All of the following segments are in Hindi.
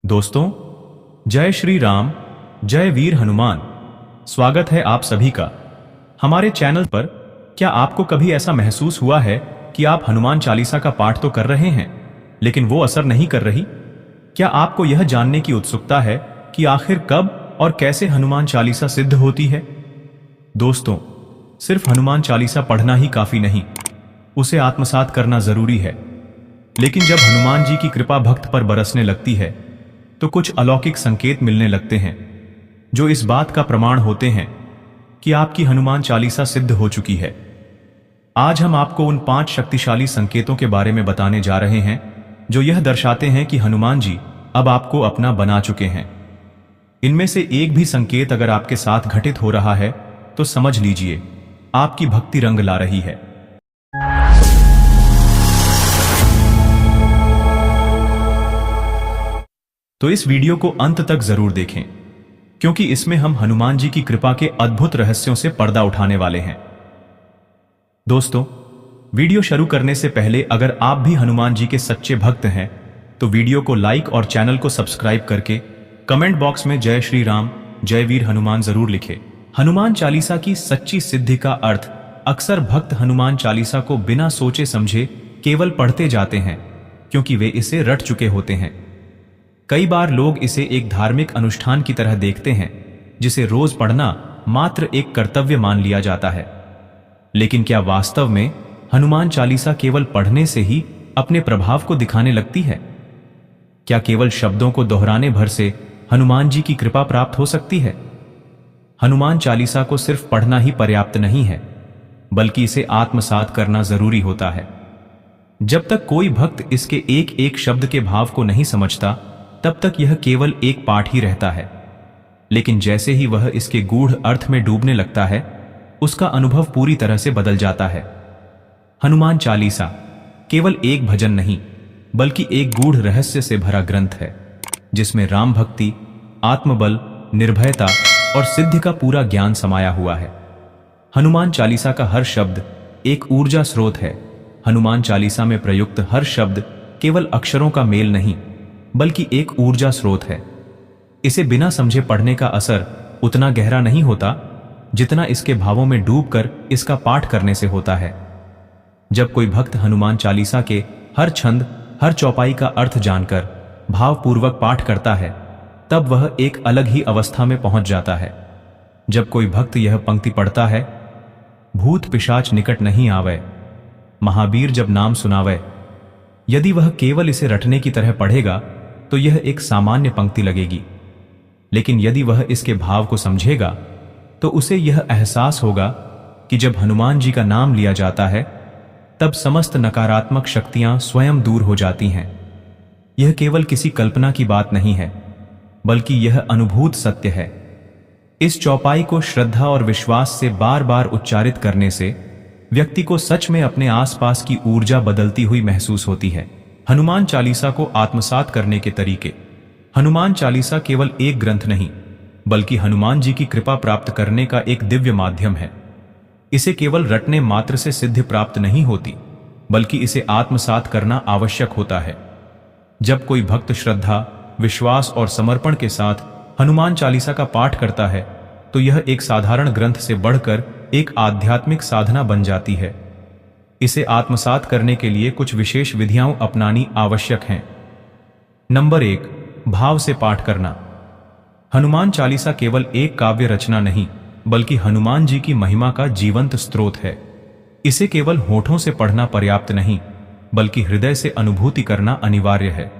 दोस्तों, जय श्री राम, जय वीर हनुमान। स्वागत है आप सभी का हमारे चैनल पर। क्या आपको कभी ऐसा महसूस हुआ है कि आप हनुमान चालीसा का पाठ तो कर रहे हैं लेकिन वो असर नहीं कर रही? क्या आपको यह जानने की उत्सुकता है कि आखिर कब और कैसे हनुमान चालीसा सिद्ध होती है? दोस्तों, सिर्फ हनुमान चालीसा पढ़ना ही काफी नहीं, उसे आत्मसात करना जरूरी है। लेकिन जब हनुमान जी की कृपा भक्त पर बरसने लगती है तो कुछ अलौकिक संकेत मिलने लगते हैं जो इस बात का प्रमाण होते हैं कि आपकी हनुमान चालीसा सिद्ध हो चुकी है। आज हम आपको उन 5 शक्तिशाली संकेतों के बारे में बताने जा रहे हैं जो यह दर्शाते हैं कि हनुमान जी अब आपको अपना बना चुके हैं। इनमें से एक भी संकेत अगर आपके साथ घटित हो रहा है तो समझ लीजिए आपकी भक्ति रंग ला रही है। तो इस वीडियो को अंत तक जरूर देखें, क्योंकि इसमें हम हनुमान जी की कृपा के अद्भुत रहस्यों से पर्दा उठाने वाले हैं। दोस्तों, वीडियो शुरू करने से पहले अगर आप भी हनुमान जी के सच्चे भक्त हैं तो वीडियो को लाइक और चैनल को सब्सक्राइब करके कमेंट बॉक्स में जय श्री राम, जय वीर हनुमान जरूर लिखें। हनुमान चालीसा की सच्ची सिद्धि का अर्थ अक्सर भक्त हनुमान चालीसा को बिना सोचे समझे केवल पढ़ते जाते हैं क्योंकि वे इसे रट चुके होते हैं। कई बार लोग इसे एक धार्मिक अनुष्ठान की तरह देखते हैं जिसे रोज पढ़ना मात्र एक कर्तव्य मान लिया जाता है। लेकिन क्या वास्तव में हनुमान चालीसा केवल पढ़ने से ही अपने प्रभाव को दिखाने लगती है? क्या केवल शब्दों को दोहराने भर से हनुमान जी की कृपा प्राप्त हो सकती है? हनुमान चालीसा को सिर्फ पढ़ना ही पर्याप्त नहीं है, बल्कि इसे आत्मसात करना जरूरी होता है। जब तक कोई भक्त इसके एक एक शब्द के भाव को नहीं समझता तब तक यह केवल एक पाठ ही रहता है। लेकिन जैसे ही वह इसके गूढ़ अर्थ में डूबने लगता है, उसका अनुभव पूरी तरह से बदल जाता है। हनुमान चालीसा केवल एक भजन नहीं, बल्कि एक गूढ़ रहस्य से भरा ग्रंथ है, जिसमें राम भक्ति, आत्मबल, निर्भयता और सिद्धि का पूरा ज्ञान समाया हुआ है। हनुमान चालीसा का हर शब्द एक ऊर्जा स्रोत है। हनुमान चालीसा में प्रयुक्त हर शब्द केवल अक्षरों का मेल नहीं, बल्कि एक ऊर्जा स्रोत है। इसे बिना समझे पढ़ने का असर उतना गहरा नहीं होता जितना इसके भावों में डूबकर इसका पाठ करने से होता है। जब कोई भक्त हनुमान चालीसा के हर छंद, हर चौपाई का अर्थ जानकर भावपूर्वक पाठ करता है, तब वह एक अलग ही अवस्था में पहुंच जाता है। जब कोई भक्त यह पंक्ति पढ़ता है, भूत पिशाच निकट नहीं आवे, महावीर जब नाम सुनावे, यदि वह केवल इसे रटने की तरह पढ़ेगा तो यह एक सामान्य पंक्ति लगेगी। लेकिन यदि वह इसके भाव को समझेगा तो उसे यह एहसास होगा कि जब हनुमान जी का नाम लिया जाता है तब समस्त नकारात्मक शक्तियां स्वयं दूर हो जाती हैं। यह केवल किसी कल्पना की बात नहीं है, बल्कि यह अनुभूत सत्य है। इस चौपाई को श्रद्धा और विश्वास से बार बार उच्चारित करने से व्यक्ति को सच में अपने आसपास की ऊर्जा बदलती हुई महसूस होती है। हनुमान चालीसा को आत्मसात करने के तरीके। हनुमान चालीसा केवल एक ग्रंथ नहीं, बल्कि हनुमान जी की कृपा प्राप्त करने का एक दिव्य माध्यम है। इसे केवल रटने मात्र से सिद्धि प्राप्त नहीं होती, बल्कि इसे आत्मसात करना आवश्यक होता है। जब कोई भक्त श्रद्धा, विश्वास और समर्पण के साथ हनुमान चालीसा का पाठ करता है तो यह एक साधारण ग्रंथ से बढ़कर एक आध्यात्मिक साधना बन जाती है। इसे आत्मसात करने के लिए कुछ विशेष विधियां अपनानी आवश्यक हैं। नंबर 1, भाव से पाठ करना। हनुमान चालीसा केवल एक काव्य रचना नहीं, बल्कि हनुमान जी की महिमा का जीवंत स्रोत है। इसे केवल होठों से पढ़ना पर्याप्त नहीं, बल्कि हृदय से अनुभूति करना अनिवार्य है।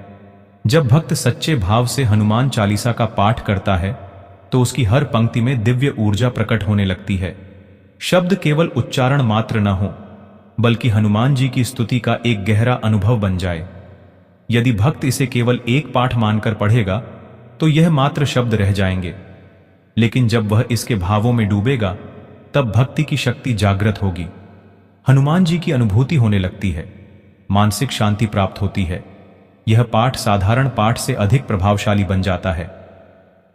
जब भक्त सच्चे भाव से हनुमान चालीसा का पाठ करता है तो उसकी हर पंक्ति में दिव्य ऊर्जा प्रकट होने लगती है। शब्द केवल उच्चारण मात्र न हो, बल्कि हनुमान जी की स्तुति का एक गहरा अनुभव बन जाए। यदि भक्त इसे केवल एक पाठ मानकर पढ़ेगा तो यह मात्र शब्द रह जाएंगे, लेकिन जब वह इसके भावों में डूबेगा तब भक्ति की शक्ति जागृत होगी। हनुमान जी की अनुभूति होने लगती है, मानसिक शांति प्राप्त होती है। यह पाठ साधारण पाठ से अधिक प्रभावशाली बन जाता है।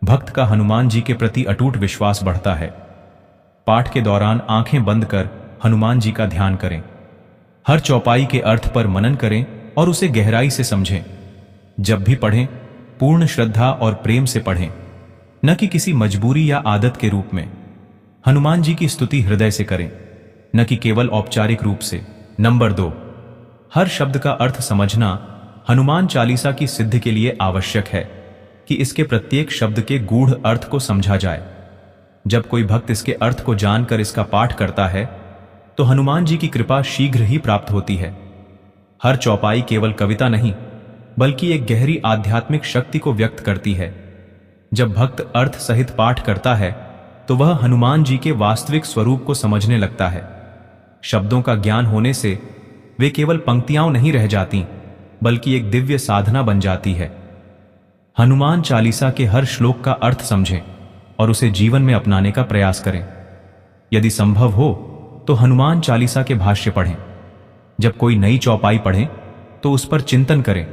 भक्त का हनुमान जी के प्रति अटूट विश्वास बढ़ता है। पाठ के दौरान आंखें बंद कर हनुमान जी का ध्यान करें। हर चौपाई के अर्थ पर मनन करें और उसे गहराई से समझें। जब भी पढ़ें पूर्ण श्रद्धा और प्रेम से पढ़ें, न कि किसी मजबूरी या आदत के रूप में। हनुमान जी की स्तुति हृदय से करें, न कि केवल औपचारिक रूप से। नंबर 2, हर शब्द का अर्थ समझना हनुमान चालीसा की सिद्धि के लिए आवश्यक है कि इसके प्रत्येक शब्द के गूढ़ अर्थ को समझा जाए। जब कोई भक्त इसके अर्थ को जानकर इसका पाठ करता है तो हनुमान जी की कृपा शीघ्र ही प्राप्त होती है। हर चौपाई केवल कविता नहीं, बल्कि एक गहरी आध्यात्मिक शक्ति को व्यक्त करती है। जब भक्त अर्थ सहित पाठ करता है तो वह हनुमान जी के वास्तविक स्वरूप को समझने लगता है। शब्दों का ज्ञान होने से वे केवल पंक्तियां नहीं रह जाती, बल्कि एक दिव्य साधना बन जाती है। हनुमान चालीसा के हर श्लोक का अर्थ समझें और उसे जीवन में अपनाने का प्रयास करें। यदि संभव हो तो हनुमान चालीसा के भाष्य पढ़ें। जब कोई नई चौपाई पढ़ें तो उस पर चिंतन करें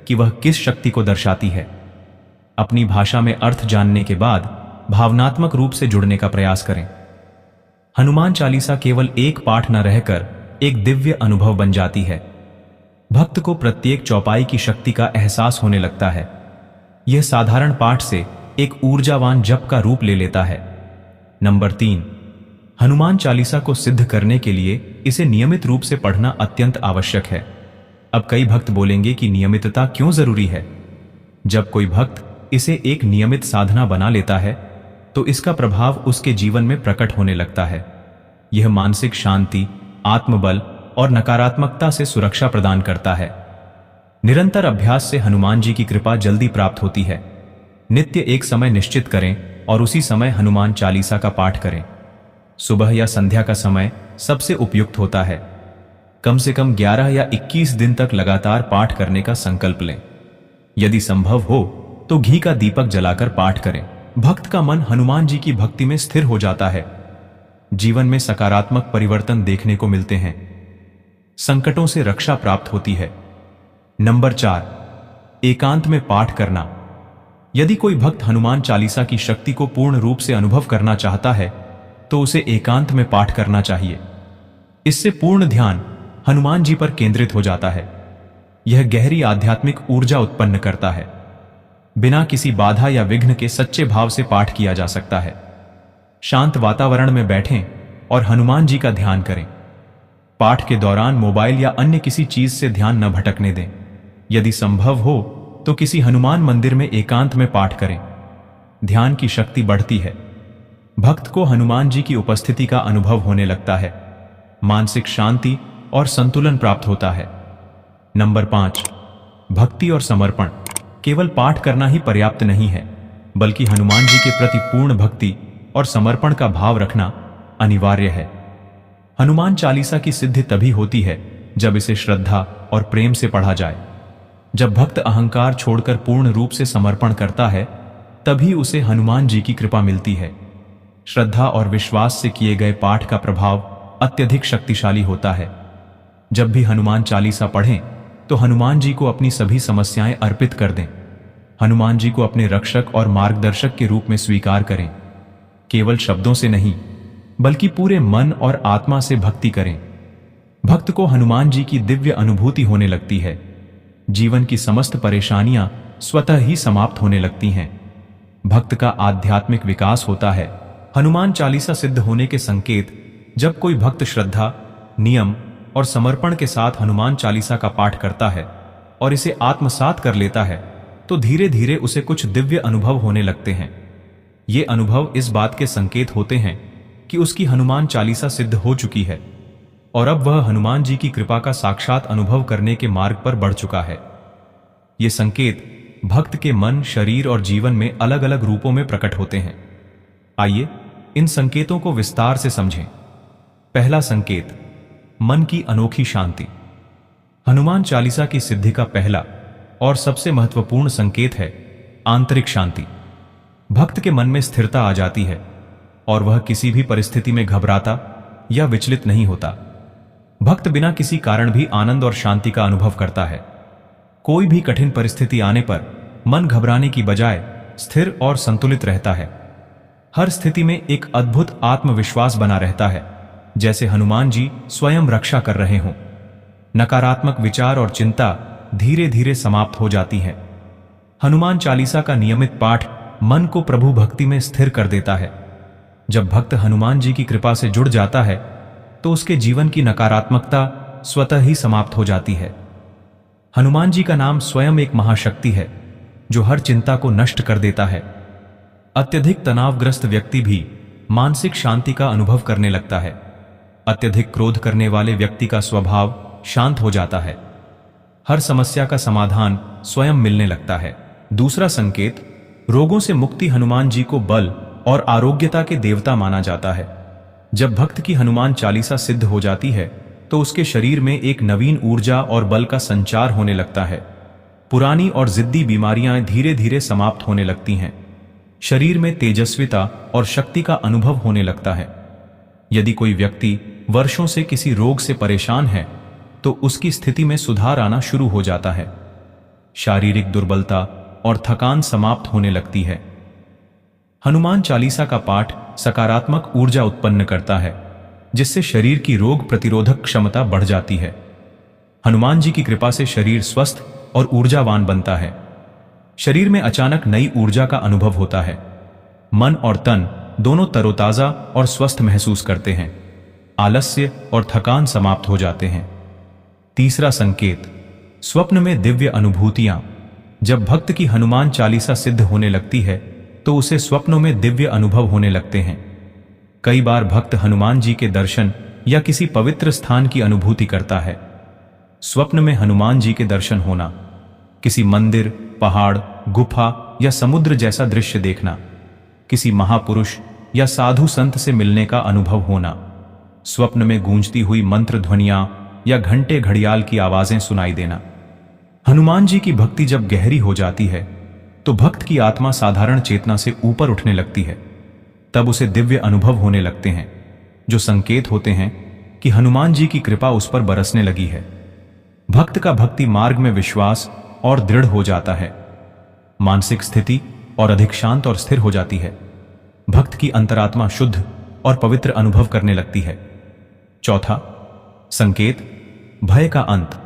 कि वह किस शक्ति को दर्शाती है। अपनी भाषा में अर्थ जानने के बाद भावनात्मक रूप से जुड़ने का प्रयास करें। हनुमान चालीसा केवल एक पाठ न रहकर एक दिव्य अनुभव बन जाती है। भक्त को प्रत्येक चौपाई की शक्ति का एहसास होने लगता है। यह साधारण पाठ से एक ऊर्जावान जप का रूप ले लेता है। नंबर 3, हनुमान चालीसा को सिद्ध करने के लिए इसे नियमित रूप से पढ़ना अत्यंत आवश्यक है। अब कई भक्त बोलेंगे कि नियमितता क्यों जरूरी है? जब कोई भक्त इसे एक नियमित साधना बना लेता है तो इसका प्रभाव उसके जीवन में प्रकट होने लगता है। यह मानसिक शांति, आत्मबल और नकारात्मकता से सुरक्षा प्रदान करता है। निरंतर अभ्यास से हनुमान जी की कृपा जल्दी प्राप्त होती है। नित्य एक समय निश्चित करें और उसी समय हनुमान चालीसा का पाठ करें। सुबह या संध्या का समय सबसे उपयुक्त होता है। कम से कम 11 या 21 दिन तक लगातार पाठ करने का संकल्प लें। यदि संभव हो तो घी का दीपक जलाकर पाठ करें। भक्त का मन हनुमान जी की भक्ति में स्थिर हो जाता है। जीवन में सकारात्मक परिवर्तन देखने को मिलते हैं। संकटों से रक्षा प्राप्त होती है। नंबर 4, एकांत में पाठ करना। यदि कोई भक्त हनुमान चालीसा की शक्ति को पूर्ण रूप से अनुभव करना चाहता है तो उसे एकांत में पाठ करना चाहिए। इससे पूर्ण ध्यान हनुमान जी पर केंद्रित हो जाता है। यह गहरी आध्यात्मिक ऊर्जा उत्पन्न करता है। बिना किसी बाधा या विघ्न के सच्चे भाव से पाठ किया जा सकता है। शांत वातावरण में बैठें और हनुमान जी का ध्यान करें। पाठ के दौरान मोबाइल या अन्य किसी चीज से ध्यान न भटकने दें। यदि संभव हो तो किसी हनुमान मंदिर में एकांत में पाठ करें। ध्यान की शक्ति बढ़ती है। भक्त को हनुमान जी की उपस्थिति का अनुभव होने लगता है। मानसिक शांति और संतुलन प्राप्त होता है। नंबर 5, भक्ति और समर्पण। केवल पाठ करना ही पर्याप्त नहीं है, बल्कि हनुमान जी के प्रति पूर्ण भक्ति और समर्पण का भाव रखना अनिवार्य है। हनुमान चालीसा की सिद्धि तभी होती है जब इसे श्रद्धा और प्रेम से पढ़ा जाए। जब भक्त अहंकार छोड़कर पूर्ण रूप से समर्पण करता है तभी उसे हनुमान जी की कृपा मिलती है। श्रद्धा और विश्वास से किए गए पाठ का प्रभाव अत्यधिक शक्तिशाली होता है। जब भी हनुमान चालीसा पढ़ें तो हनुमान जी को अपनी सभी समस्याएं अर्पित कर दें। हनुमान जी को अपने रक्षक और मार्गदर्शक के रूप में स्वीकार करें। केवल शब्दों से नहीं, बल्कि पूरे मन और आत्मा से भक्ति करें। भक्त को हनुमान जी की दिव्य अनुभूति होने लगती है। जीवन की समस्त परेशानियां स्वतः ही समाप्त होने लगती हैं। भक्त का आध्यात्मिक विकास होता है। हनुमान चालीसा सिद्ध होने के संकेत। जब कोई भक्त श्रद्धा, नियम और समर्पण के साथ हनुमान चालीसा का पाठ करता है और इसे आत्मसात कर लेता है तो धीरे धीरे उसे कुछ दिव्य अनुभव होने लगते हैं। ये अनुभव इस बात के संकेत होते हैं कि उसकी हनुमान चालीसा सिद्ध हो चुकी है और अब वह हनुमान जी की कृपा का साक्षात अनुभव करने के मार्ग पर बढ़ चुका है। ये संकेत भक्त के मन, शरीर और जीवन में अलग अलग रूपों में प्रकट होते हैं। आइए इन संकेतों को विस्तार से समझें। पहला संकेत, मन की अनोखी शांति। हनुमान चालीसा की सिद्धि का पहला और सबसे महत्वपूर्ण संकेत है आंतरिक शांति। भक्त के मन में स्थिरता आ जाती है और वह किसी भी परिस्थिति में घबराता या विचलित नहीं होता। भक्त बिना किसी कारण भी आनंद और शांति का अनुभव करता है। कोई भी कठिन परिस्थिति आने पर मन घबराने की बजाय स्थिर और संतुलित रहता है। हर स्थिति में एक अद्भुत आत्मविश्वास बना रहता है, जैसे हनुमान जी स्वयं रक्षा कर रहे हों। नकारात्मक विचार और चिंता धीरे धीरे समाप्त हो जाती है। हनुमान चालीसा का नियमित पाठ मन को प्रभु भक्ति में स्थिर कर देता है। जब भक्त हनुमान जी की कृपा से जुड़ जाता है तो उसके जीवन की नकारात्मकता स्वतः ही समाप्त हो जाती है। हनुमान जी का नाम स्वयं एक महाशक्ति है जो हर चिंता को नष्ट कर देता है। अत्यधिक तनावग्रस्त व्यक्ति भी मानसिक शांति का अनुभव करने लगता है। अत्यधिक क्रोध करने वाले व्यक्ति का स्वभाव शांत हो जाता है। हर समस्या का समाधान स्वयं मिलने लगता है। दूसरा संकेत, रोगों से मुक्ति। हनुमान जी को बल और आरोग्यता के देवता माना जाता है। जब भक्त की हनुमान चालीसा सिद्ध हो जाती है तो उसके शरीर में एक नवीन ऊर्जा और बल का संचार होने लगता है। पुरानी और जिद्दी बीमारियां धीरे धीरे समाप्त होने लगती हैं। शरीर में तेजस्विता और शक्ति का अनुभव होने लगता है। यदि कोई व्यक्ति वर्षों से किसी रोग से परेशान है तो उसकी स्थिति में सुधार आना शुरू हो जाता है। शारीरिक दुर्बलता और थकान समाप्त होने लगती है। हनुमान चालीसा का पाठ सकारात्मक ऊर्जा उत्पन्न करता है जिससे शरीर की रोग प्रतिरोधक क्षमता बढ़ जाती है। हनुमान जी की कृपा से शरीर स्वस्थ और ऊर्जावान बनता है। शरीर में अचानक नई ऊर्जा का अनुभव होता है। मन और तन दोनों तरोताजा और स्वस्थ महसूस करते हैं। आलस्य और थकान समाप्त हो जाते हैं। तीसरा संकेत, स्वप्न में दिव्य अनुभूतियां। जब भक्त की हनुमान चालीसा सिद्ध होने लगती है तो उसे स्वप्नों में दिव्य अनुभव होने लगते हैं। कई बार भक्त हनुमान जी के दर्शन या किसी पवित्र स्थान की अनुभूति करता है। स्वप्न में हनुमान जी के दर्शन होना, किसी मंदिर, पहाड़, गुफा या समुद्र जैसा दृश्य देखना, किसी महापुरुष या साधु संत से मिलने का अनुभव होना, स्वप्न में गूंजती हुई मंत्र ध्वनियां या घंटे घड़ियाल की आवाजें सुनाई देना। हनुमान जी की भक्ति जब गहरी हो जाती है तो भक्त की आत्मा साधारण चेतना से ऊपर उठने लगती है। तब उसे दिव्य अनुभव होने लगते हैं जो संकेत होते हैं कि हनुमान जी की कृपा उस पर बरसने लगी है। भक्त का भक्ति मार्ग में विश्वास और दृढ़ हो जाता है। मानसिक स्थिति और अधिक शांत और स्थिर हो जाती है। भक्त की अंतरात्मा शुद्ध और पवित्र अनुभव करने लगती है। चौथा संकेत, भय का अंत।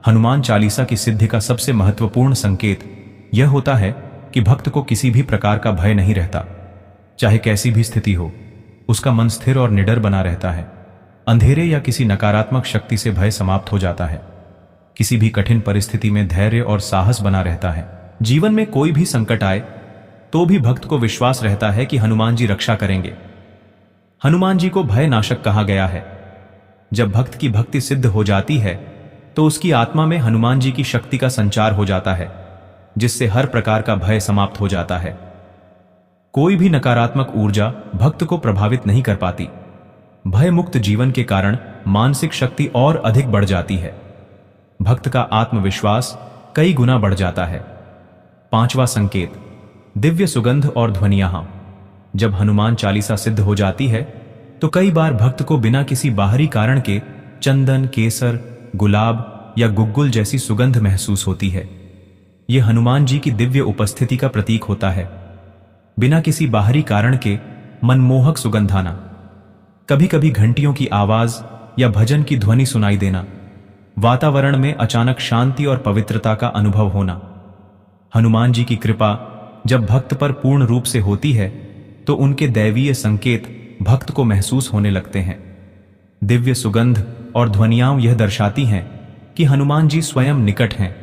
हनुमान चालीसा की सिद्धि का सबसे महत्वपूर्ण संकेत यह होता है कि भक्त को किसी भी प्रकार का भय नहीं रहता। चाहे कैसी भी स्थिति हो, उसका मन स्थिर और निडर बना रहता है। अंधेरे या किसी नकारात्मक शक्ति से भय समाप्त हो जाता है। किसी भी कठिन परिस्थिति में धैर्य और साहस बना रहता है। जीवन में कोई भी संकट आए तो भी भक्त को विश्वास रहता है कि हनुमान जी रक्षा करेंगे। हनुमान जी को भय नाशक कहा गया है। जब भक्त की भक्ति सिद्ध हो जाती है तो उसकी आत्मा में हनुमान जी की शक्ति का संचार हो जाता है जिससे हर प्रकार का भय समाप्त हो जाता है। कोई भी नकारात्मक ऊर्जा भक्त को प्रभावित नहीं कर पाती। भय मुक्त जीवन के कारण मानसिक शक्ति और अधिक बढ़ जाती है। भक्त का आत्मविश्वास कई गुना बढ़ जाता है। पांचवा संकेत, दिव्य सुगंध और ध्वनियां। जब हनुमान चालीसा सिद्ध हो जाती है तो कई बार भक्त को बिना किसी बाहरी कारण के चंदन, केसर, गुलाब या गुग्गुल जैसी सुगंध महसूस होती है। यह हनुमान जी की दिव्य उपस्थिति का प्रतीक होता है। बिना किसी बाहरी कारण के मनमोहक सुगंध आना, कभी कभी घंटियों की आवाज या भजन की ध्वनि सुनाई देना, वातावरण में अचानक शांति और पवित्रता का अनुभव होना। हनुमान जी की कृपा जब भक्त पर पूर्ण रूप से होती है तो उनके दैवीय संकेत भक्त को महसूस होने लगते हैं। दिव्य सुगंध और ध्वनियां यह दर्शाती हैं कि हनुमान जी स्वयं निकट हैं।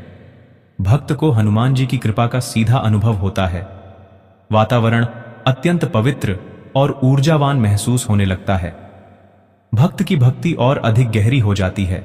भक्त को हनुमान जी की कृपा का सीधा अनुभव होता है। वातावरण अत्यंत पवित्र और ऊर्जावान महसूस होने लगता है। भक्त की भक्ति और अधिक गहरी हो जाती है।